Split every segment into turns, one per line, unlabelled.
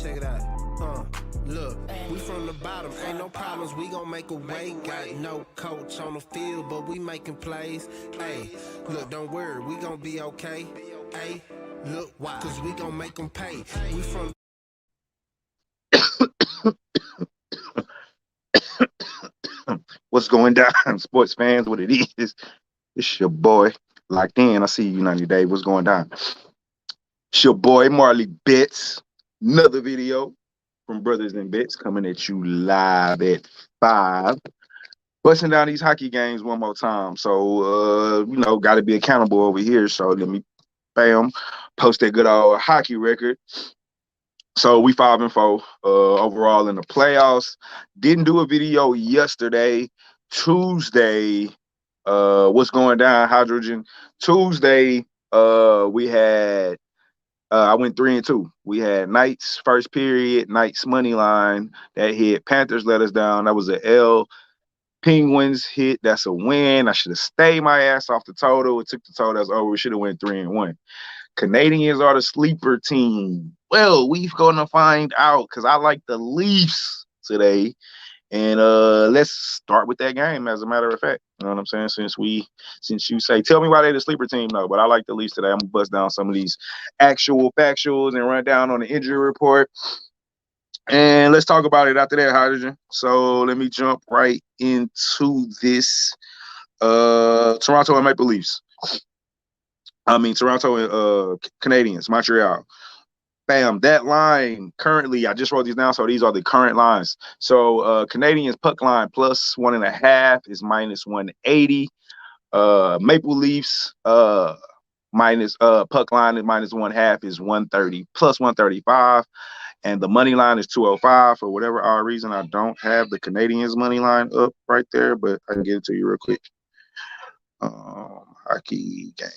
Check it out. Look, we from the bottom, ain't no problems, we gon' make a way. Got no coach on the field, but we making plays. Hey, look, don't worry, we gon' be okay. Hey, look, why? Cause we gon' make them pay. We from
What's going down, sports fans? What it is? It's your boy Locked In. I see you 90 Day. What's going down? It's your boy Marley Bits. Another video from Brothers and Bits coming at you live at 5. Busting down these hockey games one more time. So got to be accountable over here. So let me post that good old hockey record. So we 5-4 overall in the playoffs. Didn't do a video yesterday. Tuesday, what's going down, Hydrogen? Tuesday, we had I went 3-2. We had Knights first period, Knights money line that hit. Panthers let us down. That was an L. Penguins hit. That's a win. I should have stayed my ass off the total. It took the total. That's over. We should have went 3-1. Canadians are the sleeper team. Well, we're gonna find out because I like the Leafs today. And let's start with that game, as a matter of fact. You know what I'm saying? Since you say, tell me why they're the sleeper team, no, but I like the Leafs today. I'm gonna bust down some of these actual factuals and run down on the injury report. And let's talk about it after that, Hydrogen. So let me jump right into this. Toronto and Maple Leafs. Toronto and Canadians, Montreal. Bam, that line currently, I just wrote these down, so these are the current lines. So Canadians puck line plus 1.5 is minus 180. Maple Leafs minus puck line is minus 1/2 is 130 plus 135. And the money line is 205. For whatever odd reason, I don't have the Canadians money line up right there, but I can get it to you real quick. Hockey game.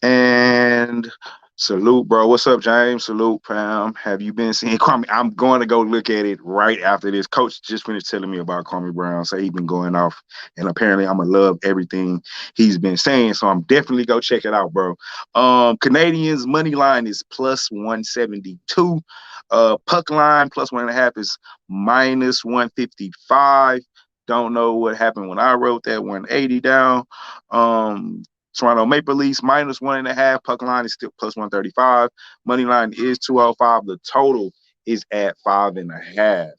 And salute, bro. What's up, James? Salute, Pam. Have you been seeing Kwame? I'm going to go look at it right after this. Coach just finished telling me about Kwame Brown. So he's been going off. And apparently I'm going to love everything he's been saying. So I'm definitely go check it out, bro. Canadians money line is plus 172. Puck line plus 1.5 is minus 155. Don't know what happened when I wrote that 180 down. Toronto Maple Leafs minus 1.5. Puck line is still plus 135. Money line is 205. The total is at 5.5.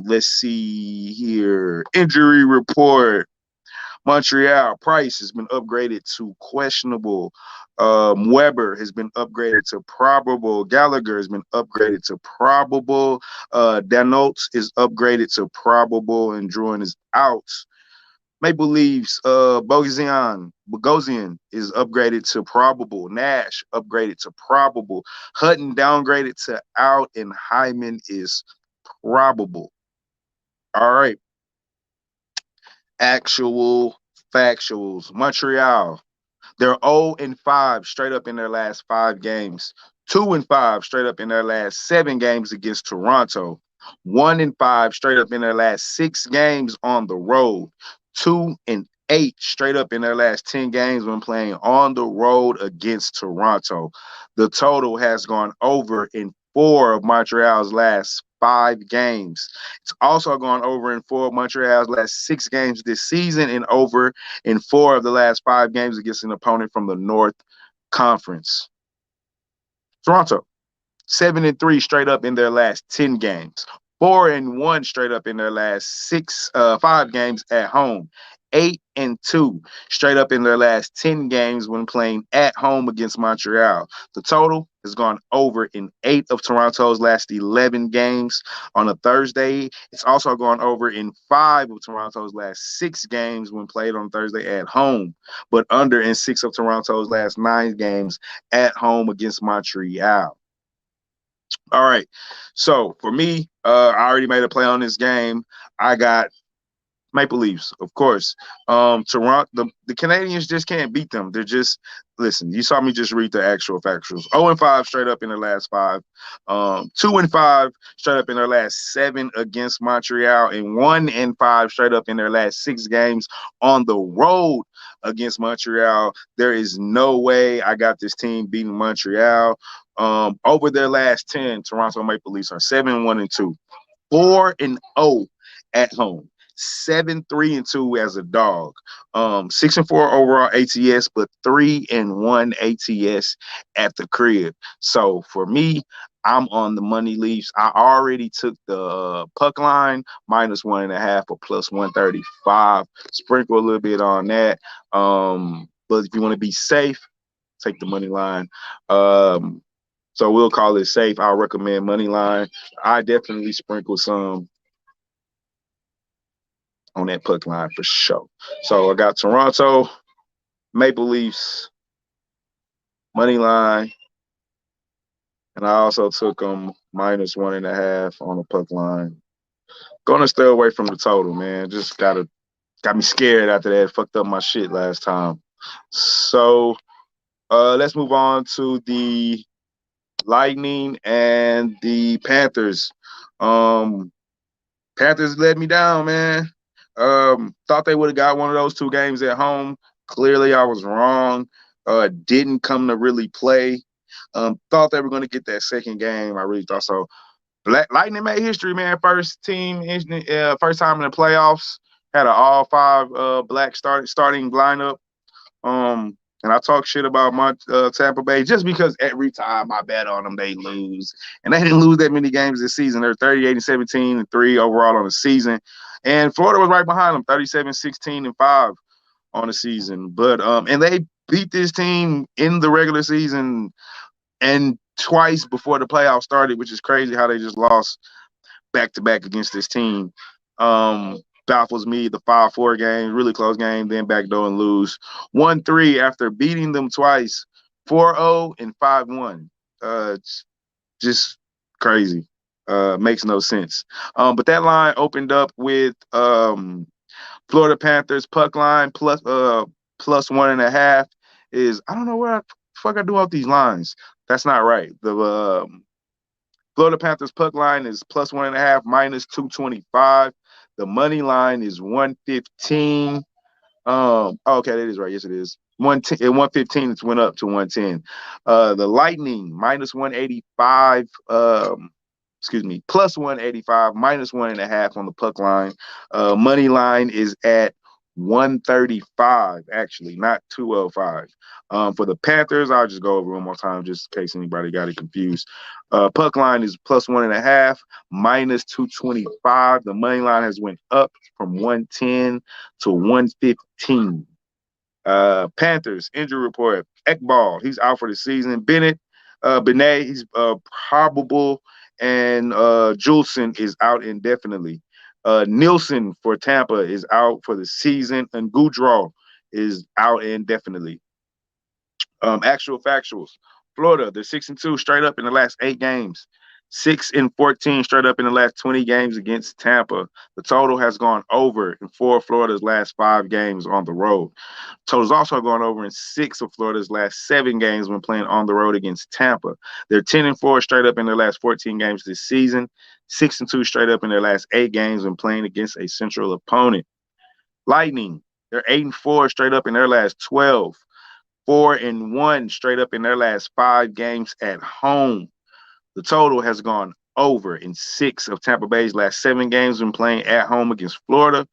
Let's see here. Injury report. Montreal, Price has been upgraded to questionable. Weber has been upgraded to probable. Gallagher has been upgraded to probable. Danault is upgraded to probable, and Druin is out. Maple Leafs, Bogosian is upgraded to probable. Nash upgraded to probable. Hutton downgraded to out, and Hyman is probable. All right. Actual factuals. Montreal, they're 0-5 straight up in their last 5 games. 2-5 straight up in their last 7 games against Toronto. 1-5 straight up in their last 6 games on the road. 2-8 straight up in their last 10 games when playing on the road against Toronto. The total has gone over in 4 of Montreal's last 5 games. It's also gone over in 4 of Montreal's last 6 games this season and over in 4 of the last 5 games against an opponent from the North Conference. Toronto, 7-3 straight up in their last 10 games. 4-1 straight up in their last 5 games at home. 8-2 straight up in their last 10 games when playing at home against Montreal. The total has gone over in 8 of Toronto's last 11 games on a Thursday. It's also gone over in 5 of Toronto's last 6 games when played on Thursday at home, but under in 6 of Toronto's last 9 games at home against Montreal. All right. So for me, I already made a play on this game. I got Maple Leafs, of course. Toronto, the Canadians just can't beat them. They're just, listen, you saw me just read the actual factuals. 0-5 straight up in their last 5. 2-5 straight up in their last 7 against Montreal, and 1-5 straight up in their last 6 games on the road against Montreal. There is no way I got this team beating Montreal. Over their last 10, Toronto Maple Leafs are 7-1-2, 4-0 at home, 7-3-2 as a dog, 6-4 overall ATS, but 3-1 ATS at the crib. So for me, I'm on the money Leafs. I already took the puck line -1.5 or +135. Sprinkle a little bit on that. But if you want to be safe, take the money line. So we'll call it safe. I'll recommend money line. I definitely sprinkle some on that puck line for sure. So I got Toronto Maple Leafs money line, and I also took them -1.5 on the puck line. Gonna stay away from the total, man. Just got me scared after that. Fucked up my shit last time. So let's move on to the Lightning and the Panthers. Panthers let me down, man. Thought they would have got one of those two games at home. Clearly, I was wrong. Didn't come to really play. Thought they were going to get that second game. I really thought so. Lightning made history, man. First time in the playoffs. Had an all-5 black starting lineup. And I talk shit about my Tampa Bay just because every time I bet on them, they lose. And they didn't lose that many games this season. They're 38-17-3 overall on the season. And Florida was right behind them, 37-16-5 on the season. But and they beat this team in the regular season and twice before the playoffs started, which is crazy how they just lost back-to-back against this team. Baffles me. The 5-4 game, really close game, then backdoor and lose 1-3 after beating them twice, 4-0 and 5-1. Just crazy. Makes no sense. But that line opened up with Florida Panthers puck line +1.5 is, I don't know where the fuck I do off these lines. That's not right. The Florida Panthers puck line is +1.5, -225. The money line is 115. Okay, that is right. Yes, it is. 110 and 115. It's went up to 110. The Lightning -185. +185, -1.5 on the puck line. Money line is at 135, actually, not 205. For the Panthers, I'll just go over one more time just in case anybody got it confused. Puck line is +1.5, -225. The money line has went up from 110 to 115. Panthers injury report: Ekbal, he's out for the season. Benet, he's probable, and Juleson is out indefinitely. Nielsen for Tampa is out for the season, and Goudreau is out indefinitely. Actual factuals: Florida, they're 6-2 straight up in the last 8 games. 6-14 straight up in the last 20 games against Tampa. The total has gone over in 4 of Florida's last 5 games on the road. Total's also gone over in 6 of Florida's last 7 games when playing on the road against Tampa. They're 10-4 straight up in their last 14 games this season. 6-2 straight up in their last 8 games when playing against a central opponent. Lightning, they're 8-4 straight up in their last 12. 4-1 straight up in their last 5 games at home. The total has gone over in 6 of Tampa Bay's last 7 games when playing at home against Florida.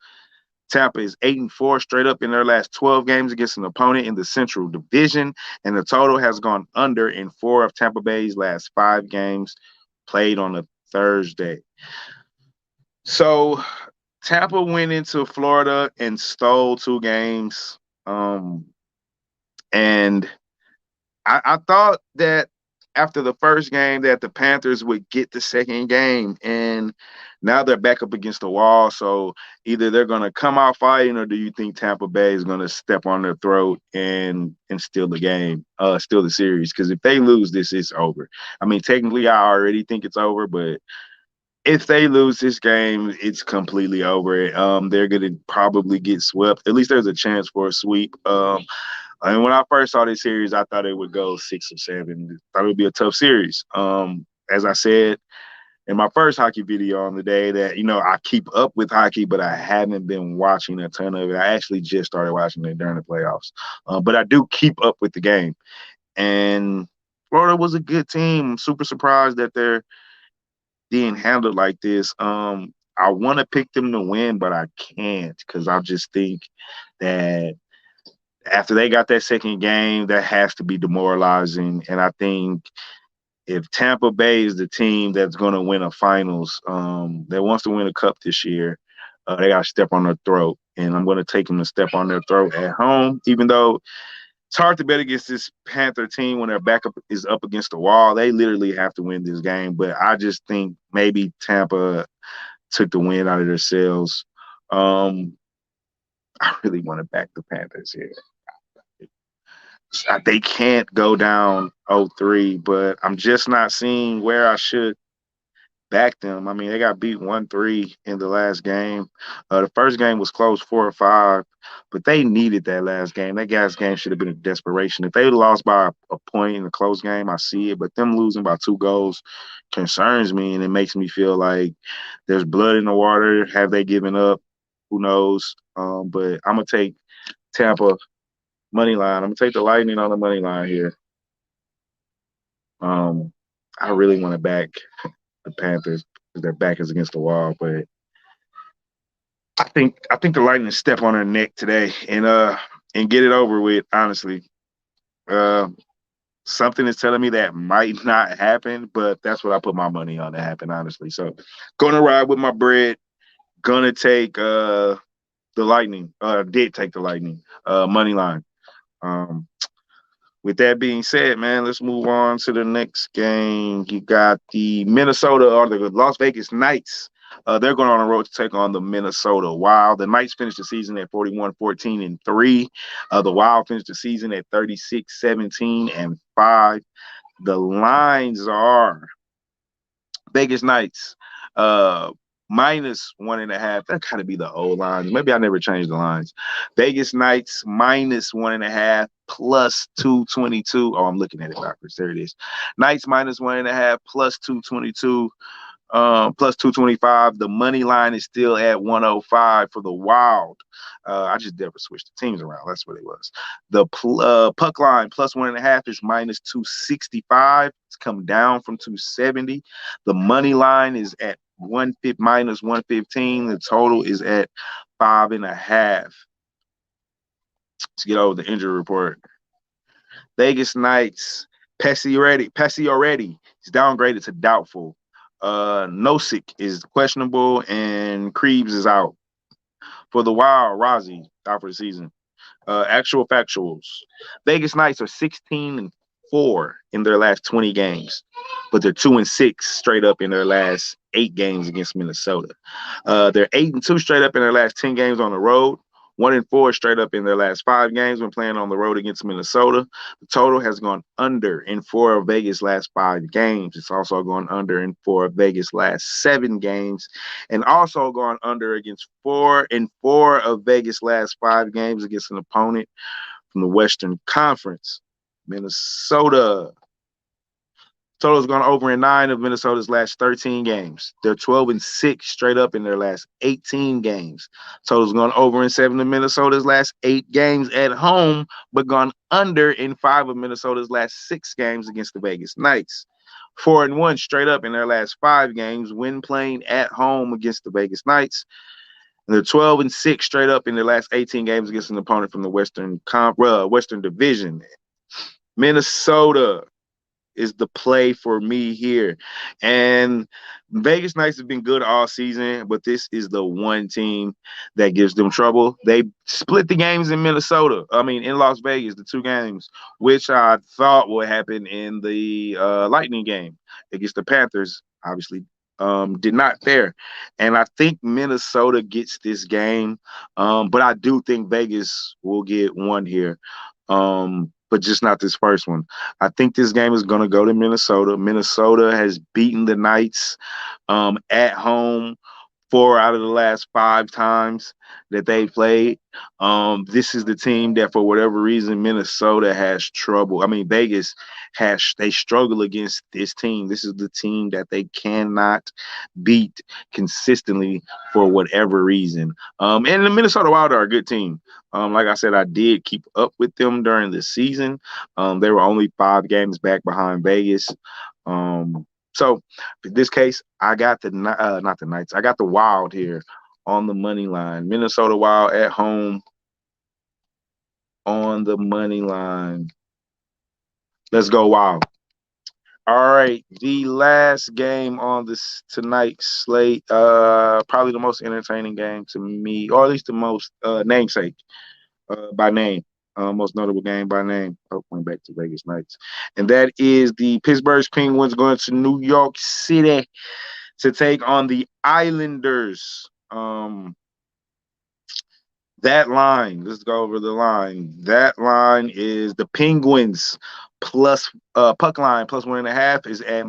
Tampa is 8-4 straight up in their last 12 games against an opponent in the Central Division, and the total has gone under in 4 of Tampa Bay's last 5 games played on a Thursday. So Tampa went into Florida and stole 2 games, and I thought that after the first game that the Panthers would get the second game, and now they're back up against the wall. So either they're going to come out fighting, or do you think Tampa Bay is going to step on their throat and steal the game, steal the series? Because if they lose this, it's over. I mean, technically, I already think it's over, but if they lose this game, it's completely over. They're going to probably get swept. At least there's a chance for a sweep. And when I first saw this series, I thought it would go 6 or 7. I thought it would be a tough series. As I said, in my first hockey video on the day that, I keep up with hockey, but I haven't been watching a ton of it. I actually just started watching it during the playoffs. But I do keep up with the game. And Florida was a good team. I'm super surprised that they're being handled like this. I want to pick them to win, but I can't because I just think that after they got that second game, that has to be demoralizing. And I think if Tampa Bay is the team that's going to win a finals, that wants to win a cup this year, they got to step on their throat. And I'm going to take them to step on their throat at home, even though it's hard to bet against this Panther team when their backup is up against the wall. They literally have to win this game. But I just think maybe Tampa took the win out of themselves. I really want to back the Panthers here. They can't go down 0-3, but I'm just not seeing where I should back them. I mean, they got beat 1-3 in the last game. The first game was close 4-5, but they needed that last game. That last game should have been a desperation. If they lost by a point in a close game, I see it, but them losing by 2 goals concerns me, and it makes me feel like there's blood in the water. Have they given up? Who knows? But I'm going to take Tampa money line. I'm going to take the Lightning on the money line here. I really want to back the Panthers because their back is against the wall, but I think the Lightning step on their neck today and get it over with. Honestly, something is telling me that might not happen, but that's what I put my money on to happen. Honestly, so gonna ride with my bread. Gonna take the Lightning. Did take the Lightning money line. With that being said, man, let's move on to the next game. You got the Minnesota or the Las Vegas Knights. They're going on the road to take on the Minnesota Wild. The Knights finished the season at 41-14-3. The Wild finished the season at 36-17-5. The lines are Vegas Knights -1.5. That gotta be the old lines. Maybe I never changed the lines. Vegas Knights -1.5 plus 222. Oh, I'm looking at it backwards. There it is. Knights -1.5 plus 222. Plus 225. The money line is still at 105 for the Wild. I just never switched the teams around. That's what it was. The puck line +1.5 is -265. It's come down from 270. The money line is at -115. The total is at 5.5. Let's get over the injury report. Vegas Knights, Pesci already. He's downgraded to doubtful. Nosek is questionable, and Krebs is out. For the Wild, Rozzy out for the season. Actual factuals. Vegas Knights are 16-4 in their last 20 games, but they're 2-6 straight up in their last 8 games against Minnesota. They're 8-2 straight up in their last 10 games on the road. 1-4 straight up in their last 5 games when playing on the road against Minnesota. The total has gone under in 4 of Vegas' last 5 games. It's also gone under in 4 of Vegas' last 7 games, and also gone under against 4 of Vegas' last 5 games against an opponent from the Western Conference. Minnesota. Total's gone over in 9 of Minnesota's last 13 games. They're 12-6 straight up in their last 18 games. Total's gone over in 7 of Minnesota's last 8 games at home, but gone under in 5 of Minnesota's last 6 games against the Vegas Knights. 4-1 straight up in their last 5 games when playing at home against the Vegas Knights. And they're 12-6 straight up in their last 18 games against an opponent from the Western Division. Minnesota is the play for me here. And Vegas Knights have been good all season, but this is the one team that gives them trouble. They split the games in in Las Vegas, the 2 games, which I thought would happen in the Lightning game against the Panthers. Obviously, did not there. And I think Minnesota gets this game, but I do think Vegas will get one here. But just not this first one. I think this game is going to go to Minnesota. Minnesota has beaten the Knights at home 4 out of the last 5 times that they played. This is the team that, for whatever reason, Minnesota has trouble. I mean, Vegas they struggle against this team. This is the team that they cannot beat consistently for whatever reason. And the Minnesota Wild are a good team. Like I said, I did keep up with them during the season. They were only 5 games back behind Vegas. So in this case, I got not the Knights. I got the Wild here on the money line. Minnesota Wild at home on the money line. Let's go Wild. All right, the last game on this tonight's slate, probably the most entertaining game to me, or at least the most namesake by name, most notable game by name. Oh, went back to Vegas Knights, and that is the Pittsburgh Penguins going to New York City to take on the Islanders. That line, let's go over the line. That line is the Penguins plus puck line plus 1.5 is at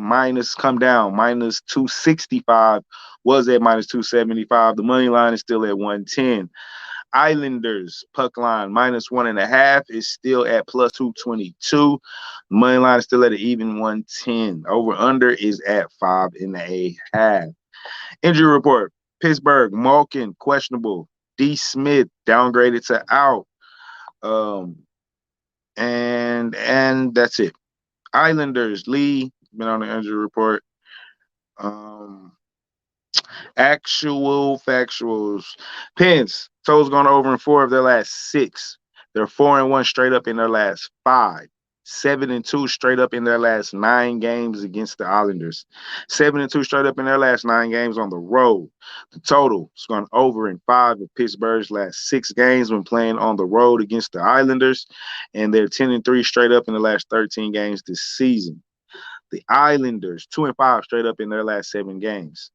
come down, minus 265, was at minus 275. The money line is still at 110. Islanders puck line minus 1.5 is still at plus 222. Money line is still at an even 110. Over under is at 5.5. Injury report: Pittsburgh, Malkin questionable. D. Smith downgraded to out. And that's it. Islanders, Lee been on the injury report. Um, Actual factuals. Pens, totals gone over in 4 of their last 6. They're 4-1 straight up in their last 5. 7-2 straight up in their last 9 games against the Islanders. 7-2 straight up in their last 9 games on the road. The total has gone over in 5 of Pittsburgh's last 6 games when playing on the road against the Islanders, and they're 10-3 straight up in the last 13 games this season. The Islanders 2-5 straight up in their last 7 games.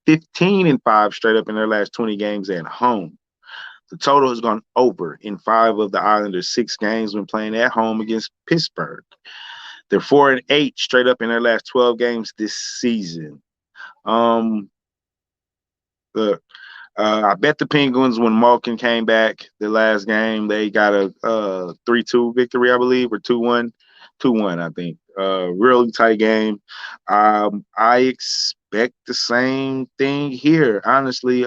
15-5 straight up in their last 20 games at home. The total has gone over in 5 of the Islanders' 6 games when playing at home against Pittsburgh. They're 4-8 straight up in their last 12 games this season. Look, I bet the Penguins when Malkin came back the last game, they got a 3-2 victory, I believe, or 2-1. 2-1, I think. Really tight game. I expect the same thing here. Honestly,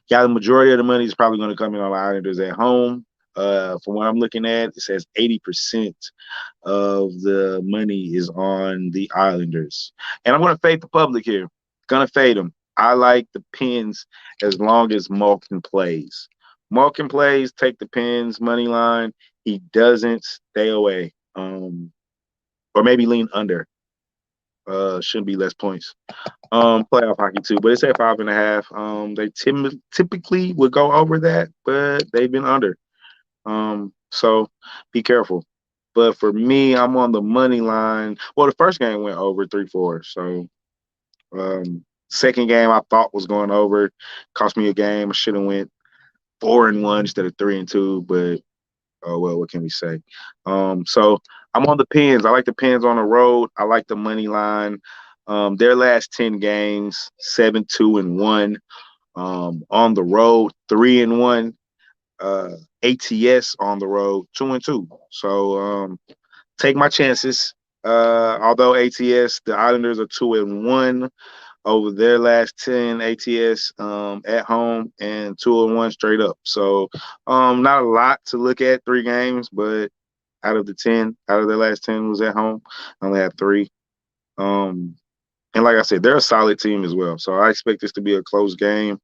the majority of the money is probably going to come in on the Islanders at home. From what I'm looking at, it says 80% of the money is on the Islanders. And I'm going to fade the public here. Going to fade them. I like the Pens as long as Malkin plays. Malkin plays, take the Pens money line. He doesn't, stay away. Or maybe lean under. Shouldn't be less points. Playoff hockey too, but it's at 5.5. They typically would go over that, but they've been under. So be careful. But for me, I'm on the money line. Well, the first game went over 3-4. So second game I thought was going over. Cost me a game. I should have went 4-1 instead of 3-2, but oh well, what can we say? So I'm on the Pens. I like the Pens on the road. I like the money line. Their last 10 games, 7-2-1. On the road, 3-1. ATS on the road, 2-2. So take my chances. Although ATS, the Islanders are 2-1 over their last 10 ATS at home and 2-1 straight up. So not a lot to look at, 3 games, but out of their last 10 was at home. I only had 3. And like I said, they're a solid team as well. So I expect this to be a close game.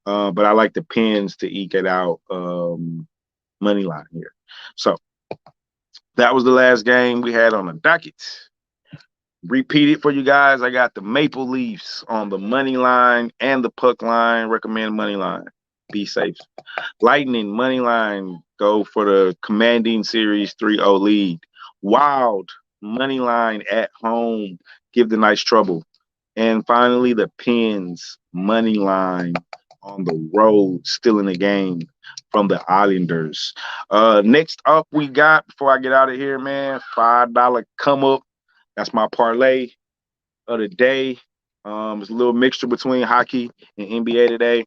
But I like the Pens to eke it out money line here. So that was the last game we had on the docket. Repeat it for you guys. I got the Maple Leafs on the money line and the puck line. Recommend money line. Be safe. Lightning money line. Go for the commanding series 3-0 lead. Wild money line at home. Give the Knights trouble. And finally, the Pens money line on the road, still in the game from the Islanders. Next up, we got, before I get out of here, man, $5 come up. That's my parlay of the day. It's a little mixture between hockey and NBA today.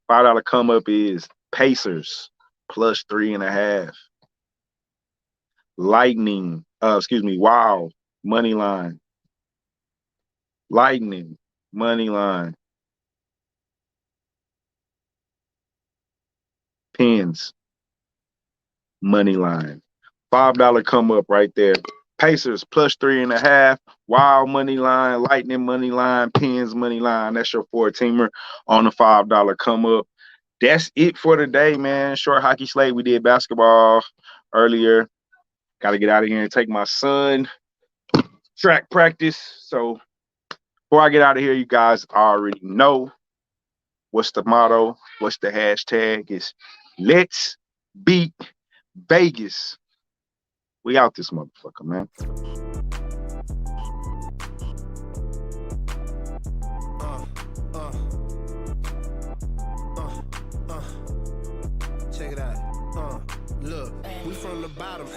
$5 come up is Pacers plus 3.5. Lightning, Wow, money line. Lightning, money line. Pens, money line. $5 come up right there. Pacers plus 3.5. Wild money line, Lightning money line, Pens money line. That's your 4-teamer on the $5 come up. That's it for today, man. Short hockey slate. We did basketball earlier. Got to get out of here and take my son track practice. So before I get out of here, you guys already know what's the motto, what's the hashtag. It's let's beat Vegas. We out this motherfucker, man.
Check it out. Look, we from the bottom.